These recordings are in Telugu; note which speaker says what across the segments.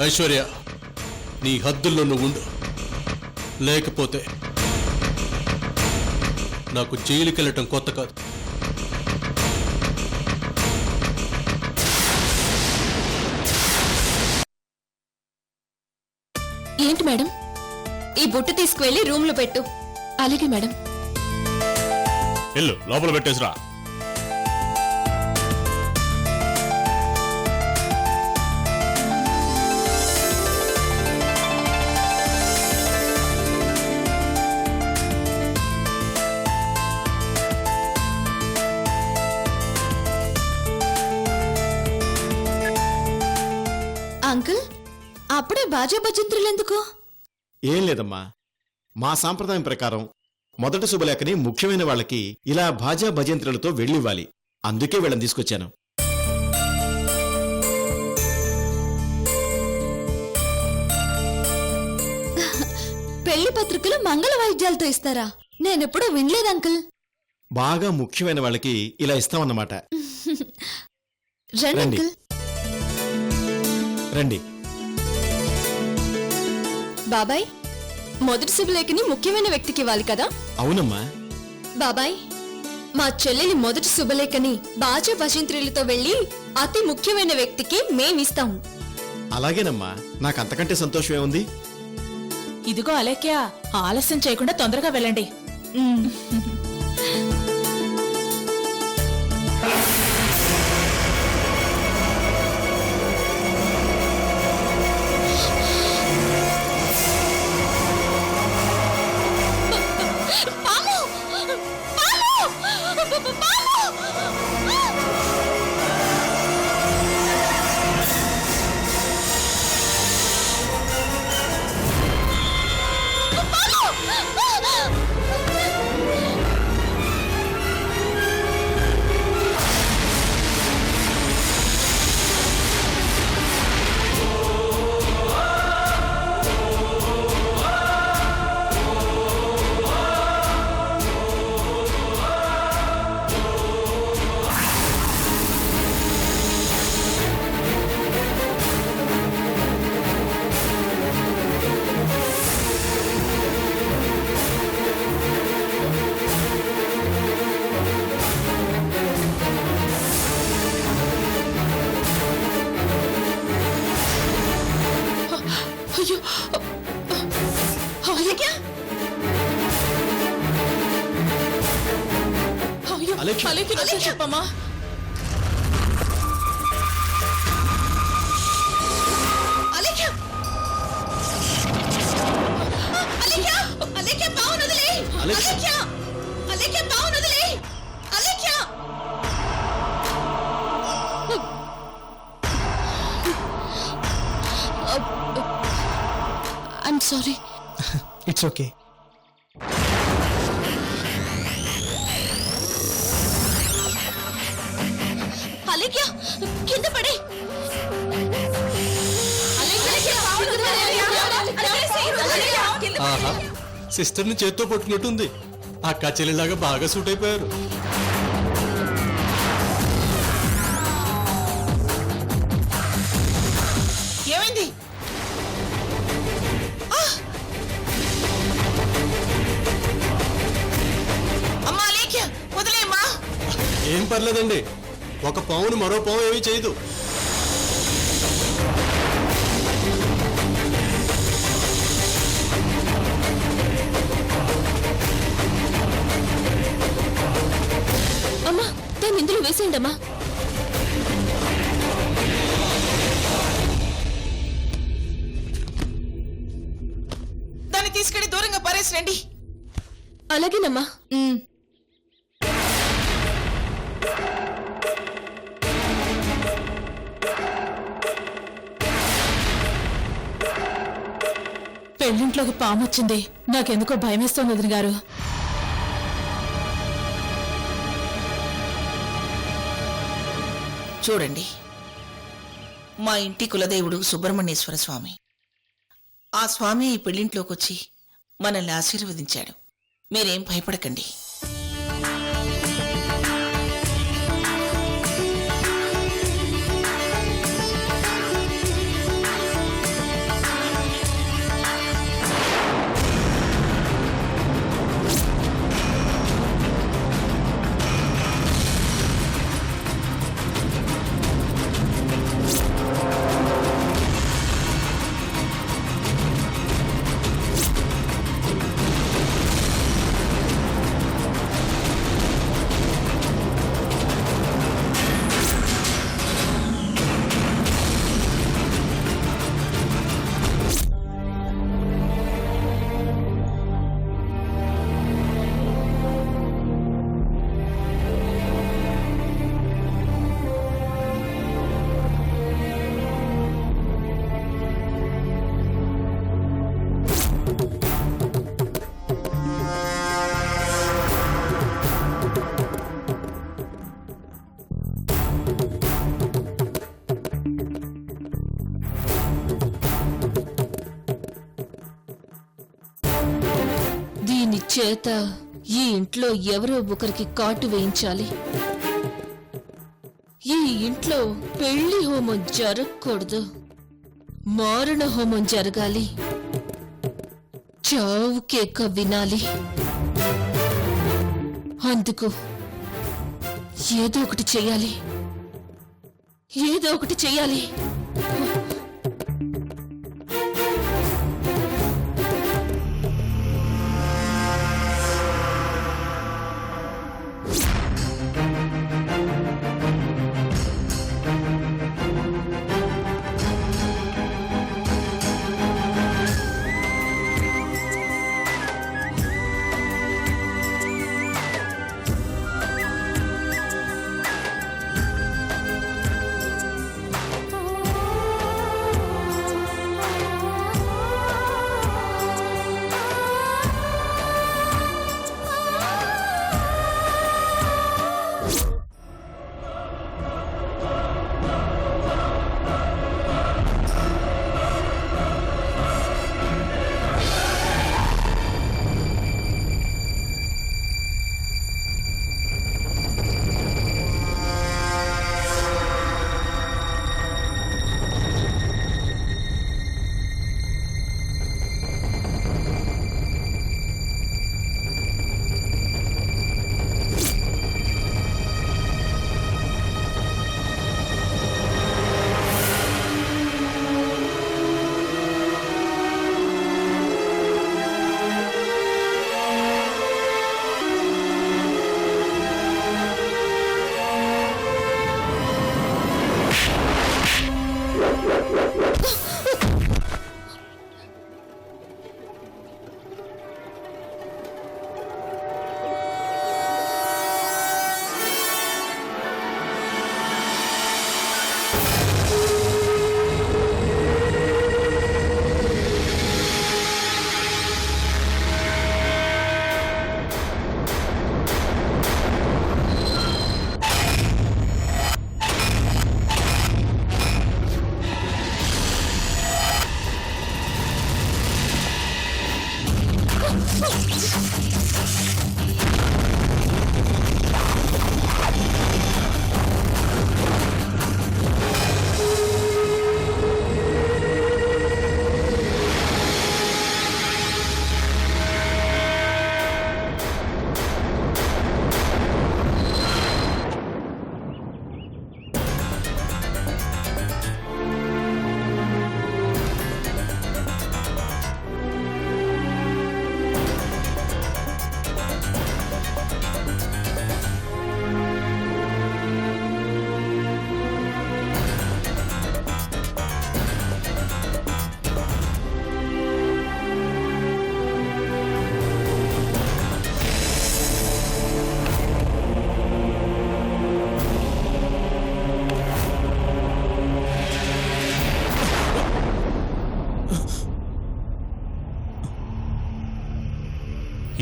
Speaker 1: ఐశ్వర్య, నీ హద్దుల్లో నువ్వు ఉండు, లేకపోతే నాకు జైలుకి వెళ్ళటం కొత్త కాదు.
Speaker 2: ఏంటి మేడం? ఈ బుట్ట తీసుకువెళ్ళి రూమ్ లో పెట్టు. అలాగే మేడం.
Speaker 3: వెళ్ళు, లోపల పెట్టేసిరా.
Speaker 2: అంకుల్, అప్పుడే బాజా భజంత్రులు ఎందుకు?
Speaker 4: ఏం లేదమ్మా, మా సాంప్రదాయం ప్రకారం మొదటి శుభలేఖని ముఖ్యమైన వాళ్ళకి ఇలా భాజా భజంత్రులతో వెళ్ళివ్వాలి. అందుకే వీళ్ళని తీసుకొచ్చాను.
Speaker 2: పెళ్లి పత్రికలు మంగళ వాయిద్యాలతో ఇస్తారా? నేనెప్పుడూ వినలేదు అంకుల్.
Speaker 4: బాగా ముఖ్యమైన వాళ్ళకి ఇలా ఇస్తామన్నమాట.
Speaker 2: రండి
Speaker 4: రండి.
Speaker 2: అంకుల్.
Speaker 4: రండి.
Speaker 2: బాబాయ్, మొదటి శుభలేఖని ముఖ్యమైన వ్యక్తికి ఇవ్వాలి కదా?
Speaker 4: అవునమ్మా.
Speaker 2: బాబాయ్, మా చెల్లెలి మొదటి శుభలేఖని బాజా భజంత్రులతో వెళ్లి అతి ముఖ్యమైన వ్యక్తికి మేమిస్తాం.
Speaker 4: అలాగేనమ్మా, నాకంతకంటే సంతోషమే ఉంది.
Speaker 5: ఇదిగో అలేఖ్య, ఆలస్యం చేయకుండా తొందరగా వెళ్ళండి.
Speaker 4: అలేఖ్య.
Speaker 5: చెప్పమ్మా.
Speaker 2: I'm sorry.
Speaker 6: It's okay.
Speaker 2: Alekhya, కింద పడే.
Speaker 1: ఆహా, సిస్టర్ని చేత్తో పట్టుకున్నట్టుంది. అక్క చెల్లిలాగా బాగా సూట్ అయిపోయారు.
Speaker 5: ఏమైంది? అమ్మా అలేఖ్య, వదిలేమ్మా.
Speaker 1: ఏం పర్లేదండి, ఒక పావును మరో పావు ఏమీ చేయదు.
Speaker 2: అమ్మా, దాన్ని ఇందులో వేసేయండి అమ్మా.
Speaker 5: దాన్ని తీసుకెళ్లి దూరంగా పారేసిరండి.
Speaker 2: అలాగేనమ్మా.
Speaker 5: పెళ్ళింట్లోకి పాము వచ్చింది. నాకెందుకో భయమేస్తోంది వదిన గారు.
Speaker 7: చూడండి, మా ఇంటి కులదేవుడు సుబ్రహ్మణ్యేశ్వర స్వామి. ఆ స్వామి ఈ పెళ్లింట్లోకి వచ్చి మనల్ని ఆశీర్వదించాడు. మీరేం భయపడకండి.
Speaker 3: చేత ఈ ఇంట్లో ఎవరో ఒకరికి కాటు వేయించాలి. ఈ ఇంట్లో పెళ్లి హోమం జరగకూడదు, మారణ హోమం జరగాలి, చావు కేక వినాలి. అందుకు ఏదో ఒకటి చెయ్యాలి, ఏదో ఒకటి చెయ్యాలి.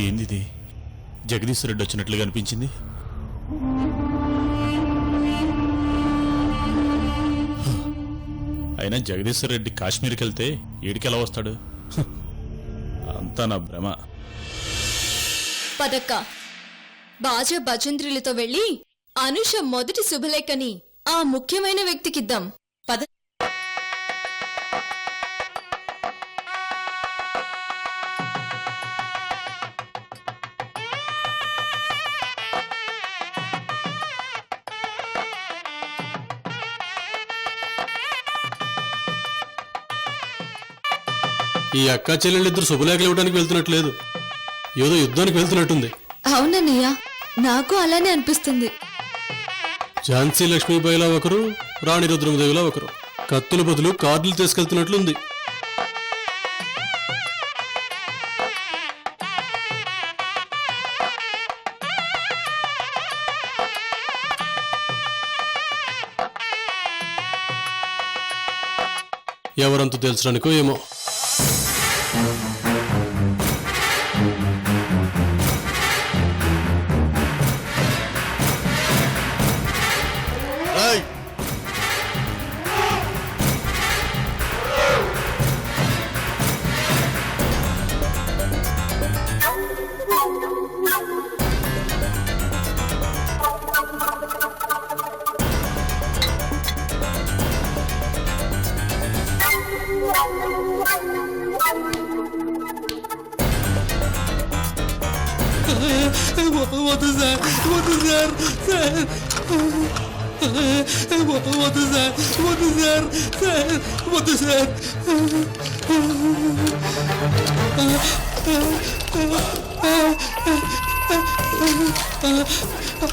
Speaker 1: ఏందిది? జగదీశ్వర రెడ్డి వచ్చినట్లుగా అనిపించింది. అయినా జగదీశ్వర రెడ్డి కాశ్మీర్కి వెళ్తే ఈడికెలా వస్తాడు? అంతా నా భ్రమ.
Speaker 2: పదక్క, బాజా భజంత్రులతో వెళ్ళి అనుష మొదటి శుభలేఖని ఆ ముఖ్యమైన వ్యక్తికిద్దాం.
Speaker 7: పద.
Speaker 1: ఈ అక్క చెల్లెళ్ళిద్దరు శుభలేఖలు ఇవ్వడానికి వెళ్తున్నట్లేదు, ఏదో యుద్ధానికి వెళ్తున్నట్టుంది.
Speaker 2: అవునన్నయ్య, నాకు అలానే అనిపిస్తుంది.
Speaker 1: ఝాన్సీ లక్ష్మీబాయిలా ఒకరు, రాణి రుద్రమదేవిలా ఒకరు కత్తుల బదులు కార్డులు తీసుకెళ్తున్నట్లుంది. ఎవరంతు తెలుసడానికో ఏమో. వద్దు సార్, వద్దు సార్, సార్ వద్దు సార్, వద్దు సార్, సార్ వద్దు సార్.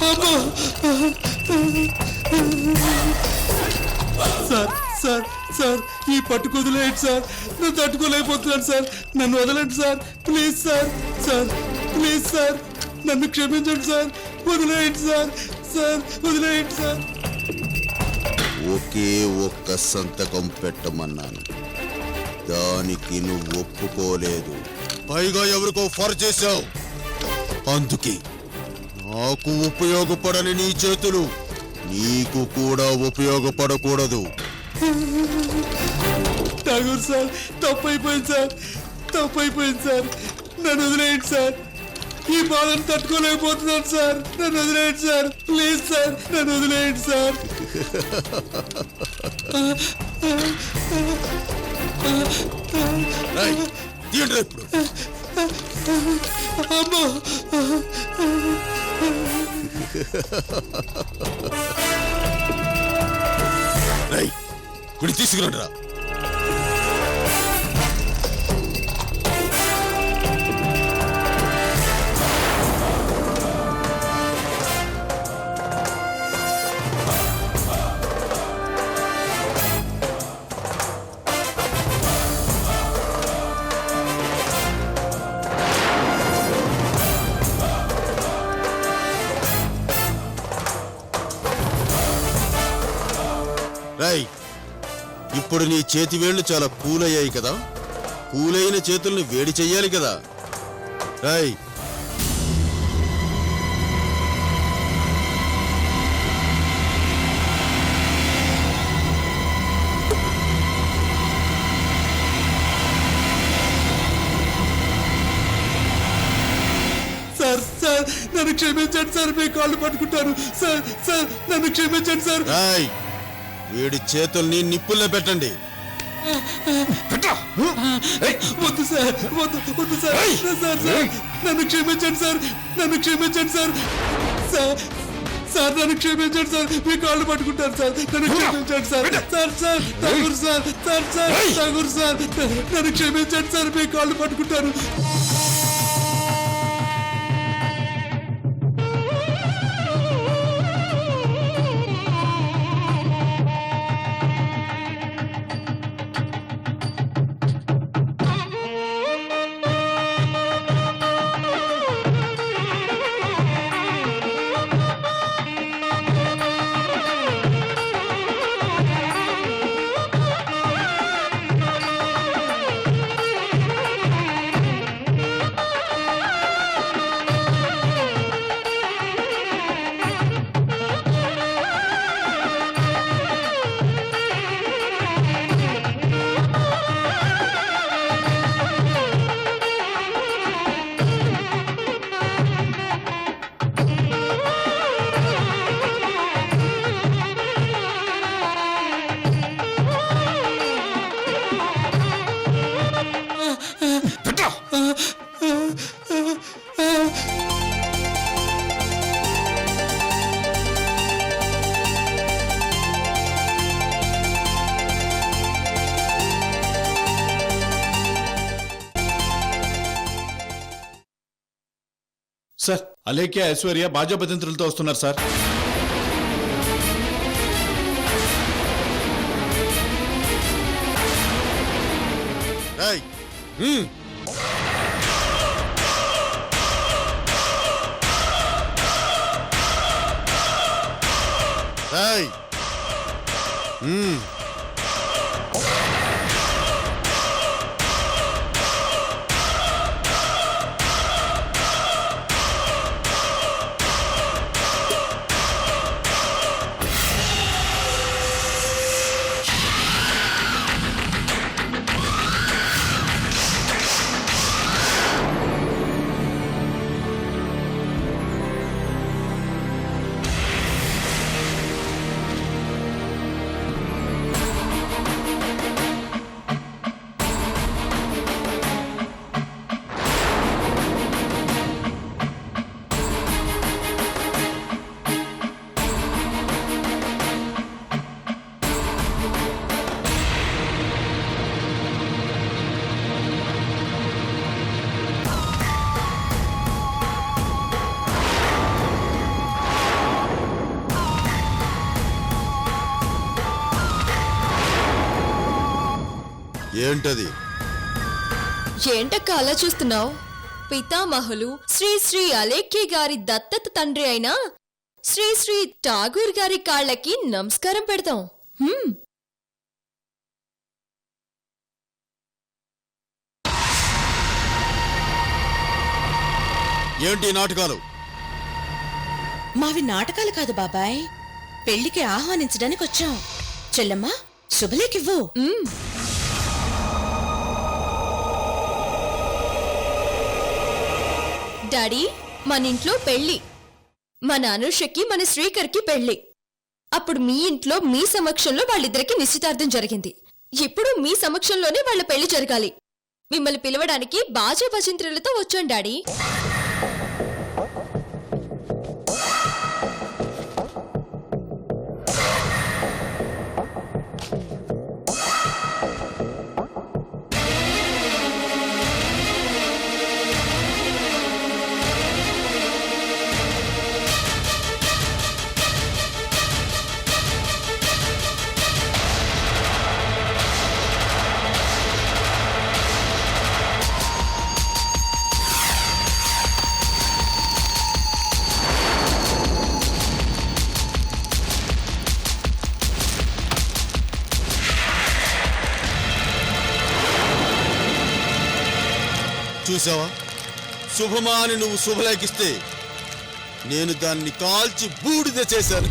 Speaker 1: అమ్మో. సార్ సార్ సార్ ఈ పట్టుకు వదిలేయండి సార్, నేను తట్టుకోలేకపోతున్నాను సార్, నన్ను వదలండి sir, please sir, sir please sir, నన్ను క్షమించండి సార్, వదిలేయండి సార్, సార్ వదిలేయండి సార్.
Speaker 6: ఒకే ఒక్క సంతకం పెట్టమన్నాను, దానికి నువ్వు ఒప్పుకోలేదు, పైగా ఎవరికో ఫర్ చేశావు. అందుకే నాకు ఉపయోగపడని నీ చేతులు నీకు కూడా ఉపయోగపడకూడదు.
Speaker 1: ఠాగూర్ సార్ తప్పైపోయింది సార్, తప్పైపోయింది సార్, నన్ను వదిలేయండి సార్, ఈ బాధను తట్టుకోలేకపోతున్నాను సార్, నన్ను వదిలేయండి సార్, ప్లీజ్ సార్, నన్ను వదిలేయండి సార్.
Speaker 6: రేయ్, తీయండిరా ఇప్పుడు.
Speaker 1: అమ్మో.
Speaker 6: రేయ్, వీడిని తీసుకురండి రా. రేయ్, ఇప్పుడు నీ చేతి వేళ్లు చాలా కూలయ్యాయి కదా, కూలైన చేతుల్ని వేడి చెయ్యాలి కదా. రేయ్,
Speaker 1: సార్ సార్ నన్ను క్షమించండి సార్, మీ కాళ్ళు పట్టుకుంటాను సార్, సార్ నన్ను క్షమించండి సార్.
Speaker 6: రేయ్, వీడి చేతుల్ని నిప్పుల్లో పెట్టండి.
Speaker 1: వద్దు సార్, వద్దు వద్దు సార్, సార్ సార్ నన్ను క్షమించండి సార్, నన్ను క్షమించండి సార్, సార్ సార్ నన్ను క్షమించండి సార్, మీ కాళ్ళు పట్టుకుంటారు సార్, నన్ను క్షమించండి sir, sir sir Tagore sir, sir sir Tagore sir, నన్ను క్షమించండి సార్, మీ కాళ్ళు పట్టుకుంటారు.
Speaker 4: సార్, అలేఖ్య ఐశ్వర్య బాజా భజంత్రులతో వస్తున్నారు సార్.
Speaker 6: రేయ్, రేయ్, ఏంటది?
Speaker 2: ఏంటక్క అలా చూస్తున్నావు? పితామహులు శ్రీ శ్రీ అలేఖ్య గారి దత్తత తండ్రి అయిన శ్రీ శ్రీ ఠాగూర్ గారి కాళ్ళకి నమస్కారం పెడతాం.
Speaker 6: ఏంటి నాటకాలు?
Speaker 8: మావి నాటకాలు కాదు బాబాయ్, పెళ్లికి ఆహ్వానించడానికి వచ్చాం. చెల్లమ్మా, శుభలేకివ్వు.
Speaker 2: డాడీ, మన ఇంట్లో పెళ్లి. మన అనుషకి మన శ్రీకర్కి పెళ్లి. అప్పుడు మీ ఇంట్లో మీ సమక్షంలో వాళ్ళిద్దరికి నిశ్చితార్థం జరిగింది. ఇప్పుడు మీ సమక్షంలోనే వాళ్ళ పెళ్లి జరగాలి. మిమ్మల్ని పిలవడానికి బాజా భజంత్రులతో వచ్చాం డాడీ.
Speaker 6: చూసావా, శుభమా అని నువ్వు శుభలేఖిస్తే నేను దాన్ని కాల్చి బూడిద చేశాను.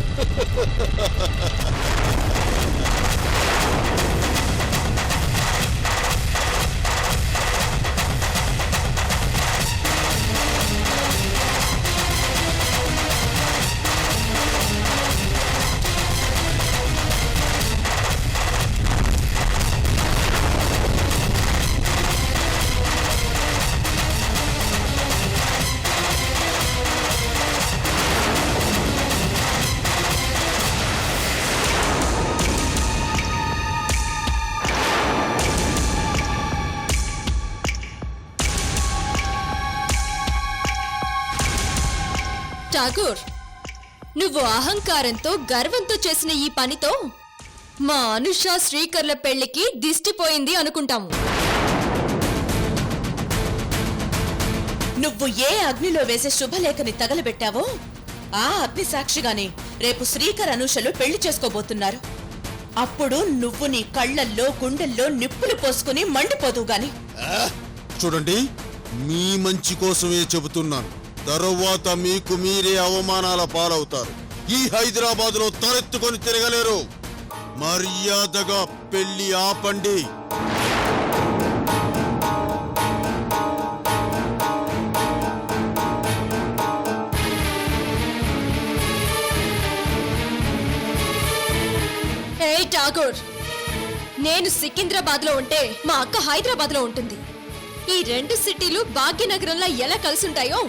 Speaker 2: ఠాగూర్, నువ్వు అహంకారంతో గర్వంతో చేసిన ఈ పనితో మా అనుష శ్రీకర్ల పెళ్లికి దిష్టిపోయింది అనుకుంటాము.
Speaker 8: నువ్వు ఏ అగ్నిలో వేసే శుభలేఖని తగలబెట్టావో ఆ అగ్ని సాక్షిగానే రేపు శ్రీకర్ అనూషలు పెళ్లి చేసుకోబోతున్నారు. అప్పుడు నువ్వు నీ కళ్ళల్లో గుండెల్లో నిప్పులు పోసుకుని మండిపోదువు గాని.
Speaker 6: చూడండి, మీ మంచి కోసమే చెబుతున్నాను. తరువాత మీకు మీరే అవమానాల పాలవుతారు. ఈ హైదరాబాదులో తలెత్తుకొని తిరగలేరు. మర్యాదగా పెళ్లి ఆపండి.
Speaker 2: ఏయ్ ఠాగూర్, నేను సికింద్రాబాద్ లో ఉంటే మా అక్క హైదరాబాద్ లో ఉంటుంది. ఈ రెండు సిటీలు భాగ్యనగరంలో ఎలా కలుసుంటాయో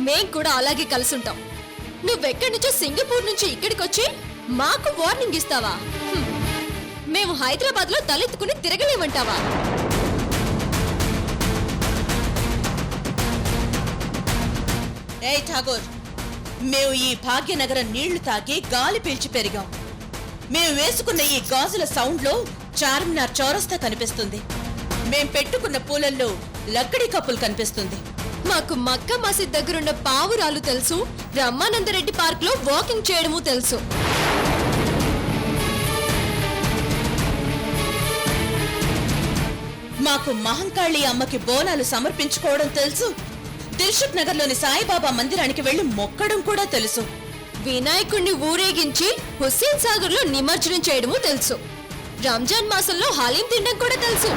Speaker 2: మేం కూడా అలాగే కలుసుంటాం. నువ్వెక్కడి నుంచో సింగపూర్ నుంచి ఇక్కడికి వచ్చి మాకు వార్నింగ్ ఇస్తావా? మేము హైదరాబాద్ లో తలెత్తుకుని తిరగలేమంటావా?
Speaker 8: ఏయ్ ఠాగూర్, మేము ఈ భాగ్యనగరం నీళ్లు తాగి గాలి పీల్చి పెరిగాం. మేము వేసుకున్న ఈ గాజుల సౌండ్ లో చార్మినార్ చౌరస్తా కనిపిస్తుంది. మేం పెట్టుకున్న పూలల్లో లక్కడి కప్పులు కనిపిస్తుంది.
Speaker 2: మాకు మక్కా మసీద్ దగ్గరున్న పావురాలు తెలుసు, బ్రహ్మానందరెడ్డి పార్క్ లో వాకింగ్ చేయడము తెలుసు.
Speaker 8: మాకు మహంకాళి అమ్మకి బోనాలు సమర్పించుకోవడం తెలుసు. దిల్షుక్ నగర్ లోని సాయిబాబా మందిరానికి వెళ్లి మొక్కడం కూడా తెలుసు.
Speaker 2: వినాయకుణ్ణి ఊరేగించి హుస్సేన్ సాగర్ లో నిమజ్జనం చేయడము తెలుసు. రంజాన్ మాసంలో హలీం తినడం కూడా తెలుసు.